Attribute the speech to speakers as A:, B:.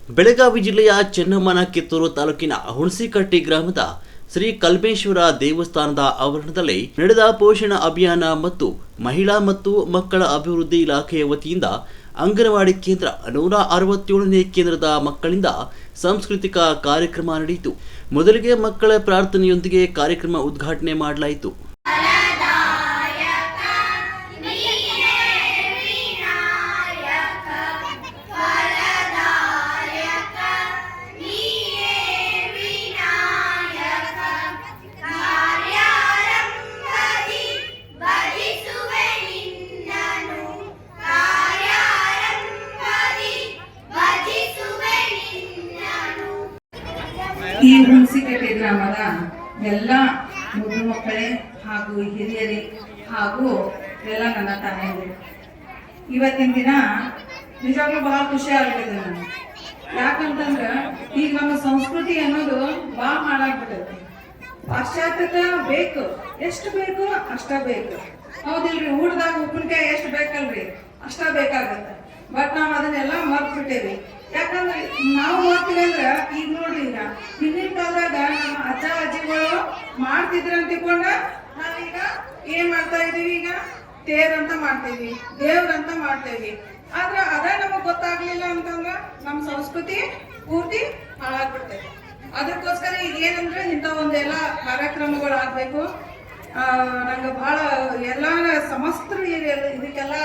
A: ಬೆಳಗಾವಿ ಜಿಲ್ಲೆಯ ಚೆನ್ನಮ್ಮನ ಕಿತ್ತೂರು ತಾಲೂಕಿನ ಹುಣಸಿಕಟ್ಟಿ ಗ್ರಾಮದ ಶ್ರೀ ಕಲ್ಮೇಶ್ವರ ದೇವಸ್ಥಾನದ ಆವರಣದಲ್ಲಿ ನಡೆದ ಪೋಷಣ ಅಭಿಯಾನ ಮತ್ತು ಮಹಿಳಾ ಮತ್ತು ಮಕ್ಕಳ ಅಭಿವೃದ್ಧಿ ಇಲಾಖೆಯ ವತಿಯಿಂದ ಅಂಗನವಾಡಿ ಕೇಂದ್ರ 167ನೇ ಕೇಂದ್ರದ ಮಕ್ಕಳಿಂದ ಸಾಂಸ್ಕೃತಿಕ ಕಾರ್ಯಕ್ರಮ ನಡೆಯಿತು. ಮೊದಲಿಗೆ ಮಕ್ಕಳ ಪ್ರಾರ್ಥನೆಯೊಂದಿಗೆ ಕಾರ್ಯಕ್ರಮ ಉದ್ಘಾಟನೆ ಮಾಡಲಾಯಿತು.
B: ಈ ಹುಣಸಿಕಟ್ಟಿ ಗ್ರಾಮದ ಎಲ್ಲ ಮುದ್ದು ಮಕ್ಕಳೇ ಹಾಗೂ ಹಿರಿಯರೇ ಹಾಗೂ ಎಲ್ಲ ನನ್ನ ತಾಯಿಯರು, ಇವತ್ತಿನ ದಿನ ನಿಜವಾಗ್ಲೂ ಬಹಳ ಖುಷಿ ಆಗ್ಬಿಟ್ಟಿದೆ ನನಗೆ. ಯಾಕಂತಂದ್ರೆ ಈಗ ನಮ್ಮ ಸಂಸ್ಕೃತಿ ಅನ್ನೋದು ಬಹಳ ಹಾಳಾಗ್ಬಿಟ್ಟೈತಿ. ಪಾಶ್ಚಾತ್ಯತೆ ಬೇಕು, ಎಷ್ಟು ಬೇಕು ಅಷ್ಟ ಬೇಕು, ಹೌದಿಲ್ರಿ? ಊಟದಾಗ ಉಪ್ಪಿನಕಾಯಿ ಎಷ್ಟು ಬೇಕಲ್ರಿ ಅಷ್ಟ ಬೇಕಾಗತ್ತೆ. ಬಟ್ ನಾವು ಅದನ್ನೆಲ್ಲ ಮರ್ತ್ ಬಿಟ್ಟೇವಿ. ಯಾಕಂದ್ರೆ ನಾವು ಮಾಡ್ತೀವಿ ಅಂದ್ರೆ ಈಗ ನೋಡ್ರಿ, ಈಗ ಹಿಂದಿನ ಕಾಲದಾಗ ನಮ್ಮ ಅಜ್ಜ ಅಜ್ಜಿಗಳು ಮಾಡ್ತಿದ್ರ ಅಂತ ತಿಳ್ಕೊಂಡ ನಾವೀಗ ಏನ್ ಮಾಡ್ತಾ ಇದೀವಿ? ಈಗ ತೇರಂತ ಮಾಡ್ತೇವಿ, ದೇವ್ರಂತ ಮಾಡ್ತೇವಿ. ಆದ್ರ ಅದ ನಮಗ್ ಗೊತ್ತಾಗ್ಲಿಲ್ಲ ಅಂತಂದ್ರ ನಮ್ಮ ಸಂಸ್ಕೃತಿ ಪೂರ್ತಿ ಹಾಳಾಗ್ಬಿಡ್ತೇವೆ. ಅದಕ್ಕೋಸ್ಕರ ಈಗ ಏನಂದ್ರೆ ಇಂಥ ಒಂದೆಲ್ಲ ಕಾರ್ಯಕ್ರಮಗಳು ಆಗ್ಬೇಕು. ನಂಗೆ ಬಹಳ ಎಲ್ಲ ಸಮಸ್ತರು ಇದಕ್ಕೆಲ್ಲ